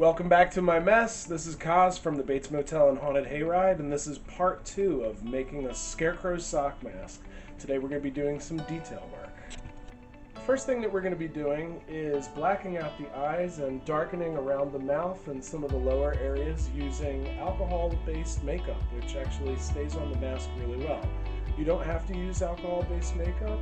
Welcome back to my mess. This is Kaz from the Bates Motel and Haunted Hayride, and this is part 2 of making a scarecrow sock mask. Today we're going to be doing some detail work. The first thing that we're going to be doing is blacking out the eyes and darkening around the mouth and some of the lower areas using alcohol-based makeup, which actually stays on the mask really well. You don't have to use alcohol-based makeup.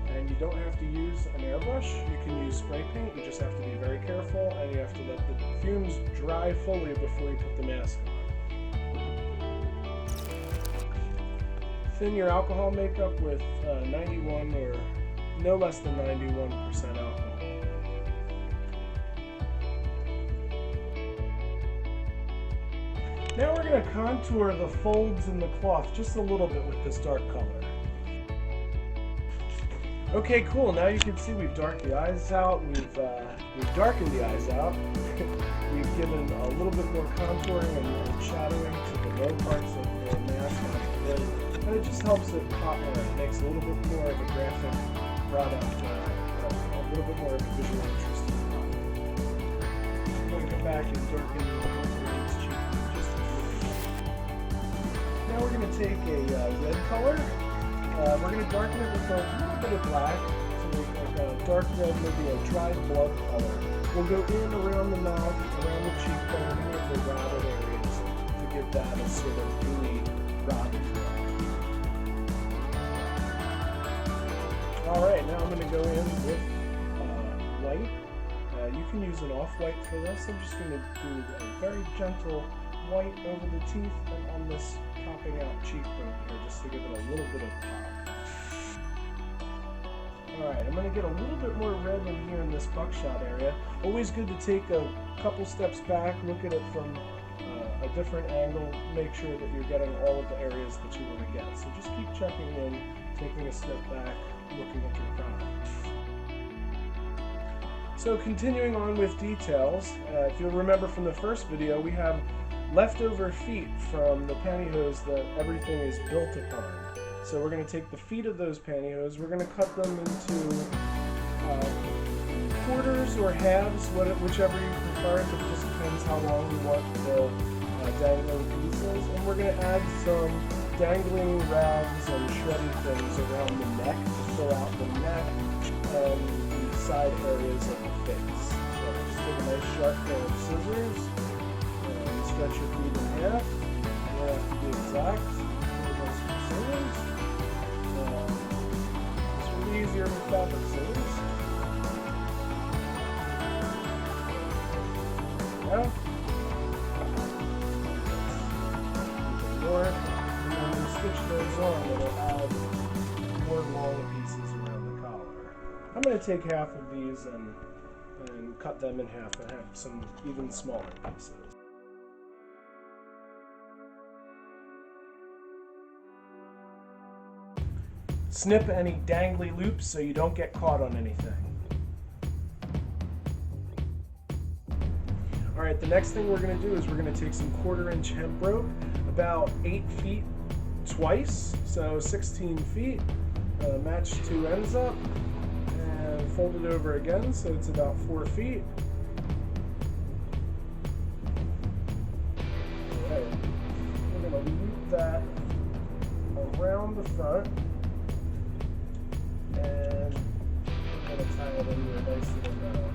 And you don't have to use an airbrush. You can use spray paint. You just have to be very careful, and you have to let the fumes dry fully before you put the mask on. Thin your alcohol makeup with 91 or no less than 91% alcohol. Now we're going to contour the folds in the cloth just a little bit with this dark color. Okay, cool. Now you can see we've darkened the eyes out. We've darkened the eyes out. We've given a little bit more contouring and shadowing to the low parts of the mask and it just helps it pop more. It makes a little bit more of a graphic product, a little bit more of a visual interest in the product. I'm going to come back and darken the cheek just a little bit. Now we're going to take a red color. We're going to darken it with a little bit of black to make like a dark red, maybe a dried blood color. We'll go in around the mouth, around the cheekbone, and the rounded areas to give that a sort of gooey, rounded look. Alright, now I'm going to go in with white. You can use an off-white for this. I'm just going to do a very gentle white over the teeth and on this popping out cheekbone here, just to give it a little bit of pop. Alright, I'm going to get a little bit more red in here in this buckshot area. Always good to take a couple steps back, look at it from a different angle, make sure that you're getting all of the areas that you want to get. So just keep checking in, taking a step back, looking at your product. So continuing on with details, if you'll remember from the first video, we have leftover feet from the pantyhose that everything is built upon. So we're going to take the feet of those pantyhose, we're going to cut them into quarters or halves, whichever you prefer. It just depends how long you want the dangling pieces. And we're going to add some dangling rags and shredded things around the neck to fill out the neck and the side areas of the face. So just take a nice sharp pair of scissors. Stretch your feet in half. You don't have to be exact. It's really easier with fabric scissors. There we go. More, and then when you stitch those on, it'll add more long pieces around the collar. I'm going to take half of these and cut them in half and have some even smaller pieces. Snip any dangly loops so you don't get caught on anything. Alright, the next thing we're going to do is we're going to take some 1/4-inch hemp rope, about 8 feet twice, so 16 feet, match 2 ends up, and fold it over again so it's about 4 feet. Alright, we're going to loop that around the front. And I'm going to tie it into a nice little bow.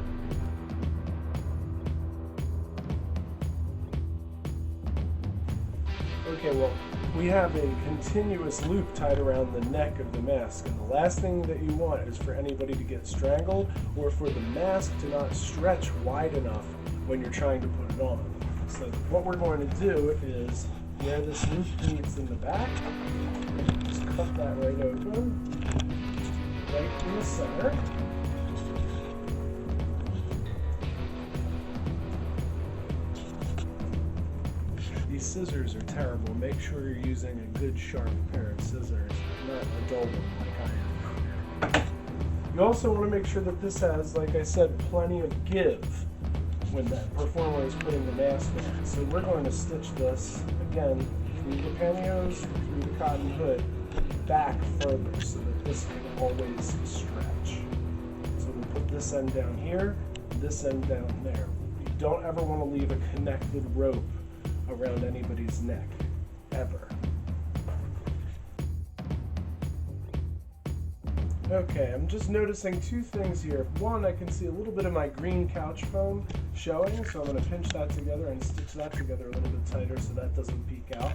Okay, well, we have a continuous loop tied around the neck of the mask, and the last thing that you want is for anybody to get strangled or for the mask to not stretch wide enough when you're trying to put it on. So what we're going to do is, where this loop meets in the back, just cut that right open. Right in the center. These scissors are terrible. Make sure you're using a good sharp pair of scissors, not a dull one like I am. You also want to make sure that this has, like I said, plenty of give when that performer is putting the mask on. So we're going to stitch this, again, through the pantyhose, through the cotton hood, back further so that this can always stretch. So we put this end down here, this end down there. We don't ever want to leave a connected rope around anybody's neck, ever. Okay, I'm just noticing two things here. One, I can see a little bit of my green couch foam showing, so I'm going to pinch that together and stitch that together a little bit tighter so that doesn't peek out.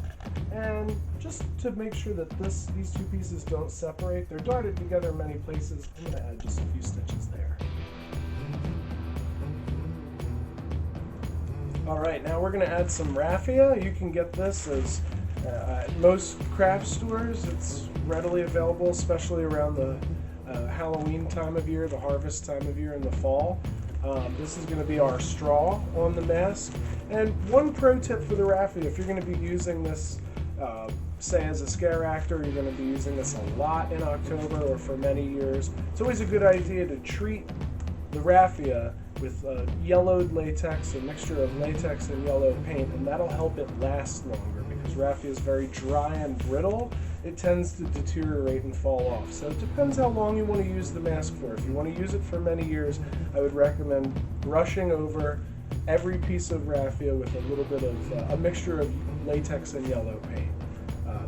And just to make sure that these two pieces don't separate, they're darted together in many places, I'm going to add just a few stitches there. Alright, now we're going to add some raffia. You can get this as at most craft stores. It's readily available, especially around the Halloween time of year, the harvest time of year in the fall. This is going to be our straw on the mask. And one pro tip for the raffia, if you're going to be using this, say as a scare actor, you're going to be using this a lot in October or for many years, it's always a good idea to treat the raffia with yellowed latex, a mixture of latex and yellow paint, and that'll help it last longer because raffia is very dry and brittle. It tends to deteriorate and fall off. So it depends how long you want to use the mask for. If you want to use it for many years, I would recommend brushing over every piece of raffia with a little bit of a mixture of latex and yellow paint.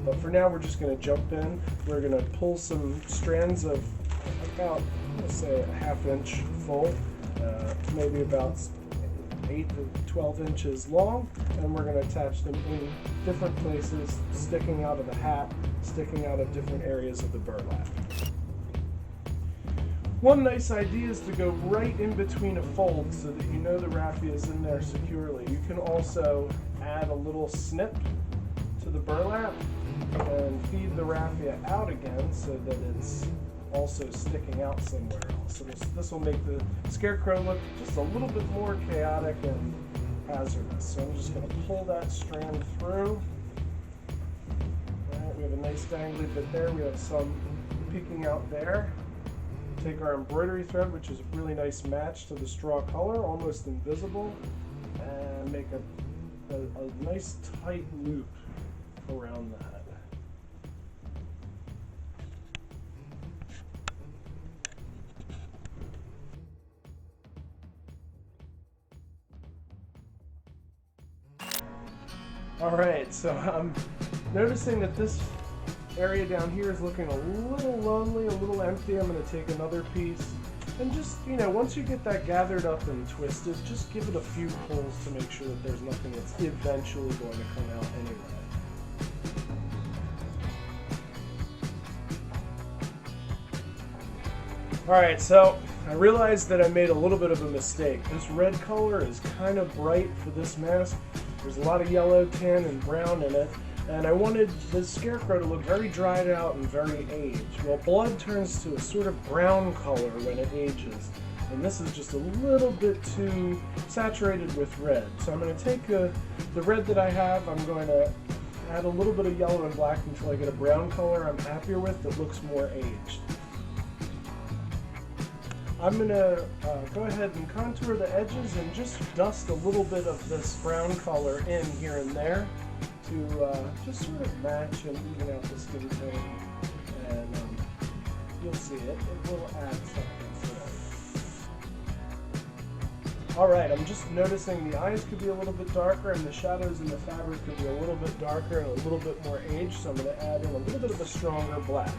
But for now, we're just going to jump in. We're going to pull some strands of about, let's say, a ½ inch full, maybe about 8 to 12 inches long, and we're going to attach them in different places, sticking out of the hat, sticking out of different areas of the burlap. One nice idea is to go right in between a fold so that you know the raffia is in there securely. You can also add a little snip to the burlap and feed the raffia out again so that it's also sticking out somewhere else. So this will make the scarecrow look just a little bit more chaotic and hazardous. So I'm just going to pull that strand through. All right, we have a nice dangly bit there. We have some peeking out there. Take our embroidery thread, which is a really nice match to the straw color, almost invisible, and make a nice tight loop around that. Alright, so I'm noticing that this area down here is looking a little lonely, a little empty. I'm going to take another piece and just, once you get that gathered up and twisted, just give it a few pulls to make sure that there's nothing that's eventually going to come out anyway. Alright, so I realized that I made a little bit of a mistake. This red color is kind of bright for this mask. There's a lot of yellow, tan, and brown in it, and I wanted the scarecrow to look very dried out and very aged. Well, blood turns to a sort of brown color when it ages, and this is just a little bit too saturated with red. So I'm going to take the red that I have, I'm going to add a little bit of yellow and black until I get a brown color I'm happier with that looks more aged. I'm going to go ahead and contour the edges and just dust a little bit of this brown color in here and there to just sort of match and even out the skin tone. And you'll see it will add something to it. Alright, I'm just noticing the eyes could be a little bit darker and the shadows in the fabric could be a little bit darker and a little bit more aged, so I'm going to add in a little bit of a stronger black.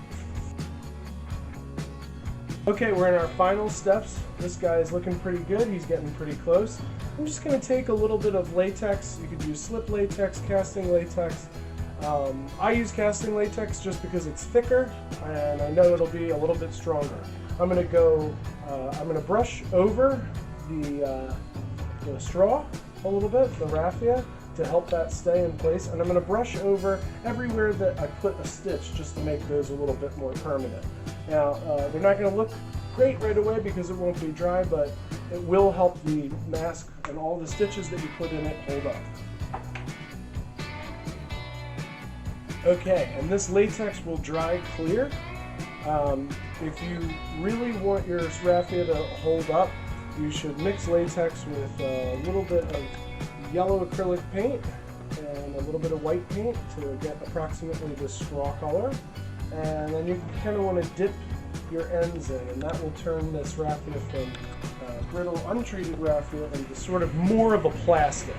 Okay, we're in our final steps. This guy is looking pretty good. He's getting pretty close. I'm just going to take a little bit of latex. You could use slip latex, casting latex. I use casting latex just because it's thicker and I know it'll be a little bit stronger. I'm going to brush over the straw a little bit, the raffia, to help that stay in place. And I'm going to brush over everywhere that I put a stitch just to make those a little bit more permanent. Now, they're not going to look great right away because it won't be dry, but it will help the mask and all the stitches that you put in it hold up. Okay, and this latex will dry clear. If you really want your raffia to hold up, you should mix latex with a little bit of yellow acrylic paint and a little bit of white paint to get approximately this straw color. And then you kind of want to dip your ends in, and that will turn this raffia from brittle, untreated raffia into sort of more of a plastic.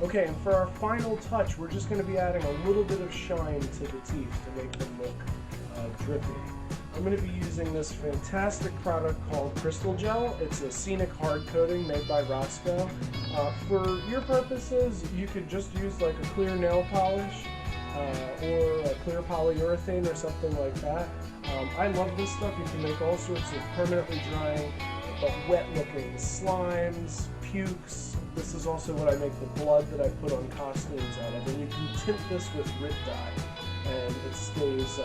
Okay, and for our final touch, we're just going to be adding a little bit of shine to the teeth to make them look drippy. I'm going to be using this fantastic product called Crystal Gel. It's a scenic hard coating made by Roscoe. For your purposes, you could just use like a clear nail polish or a clear polyurethane or something like that. I love this stuff. You can make all sorts of permanently drying but wet looking slimes, pukes. This is also what I make the blood that I put on costumes out of. And you can tint this with RIT dye, and it stays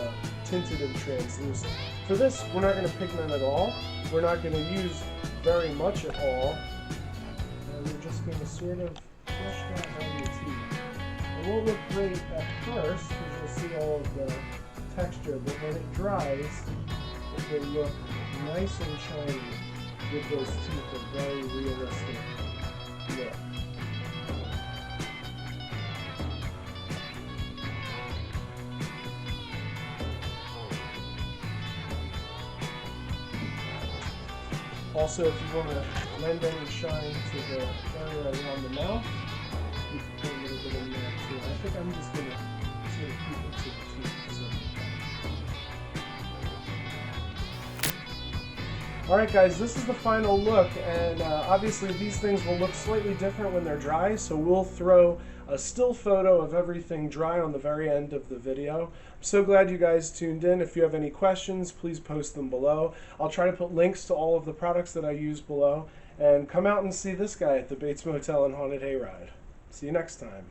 tinted and translucent. For this, we're not going to pigment at all. We're not going to use very much at all. And we're just going to sort of brush that on your teeth. It won't look great at first, because you'll see all of the texture, but when it dries, it will look nice and shiny with those teeth, a very realistic look. Also, if you want to lend any shine to the area around the mouth, you can put a little bit in there too. I think I'm just going to sort of keep it to the teeth. Alright guys, this is the final look, and obviously these things will look slightly different when they're dry, so we'll throw a still photo of everything dry on the very end of the video. I'm so glad you guys tuned in. If you have any questions, please post them below. I'll try to put links to all of the products that I use below, and come out and see this guy at the Bates Motel and Haunted Hayride. See you next time.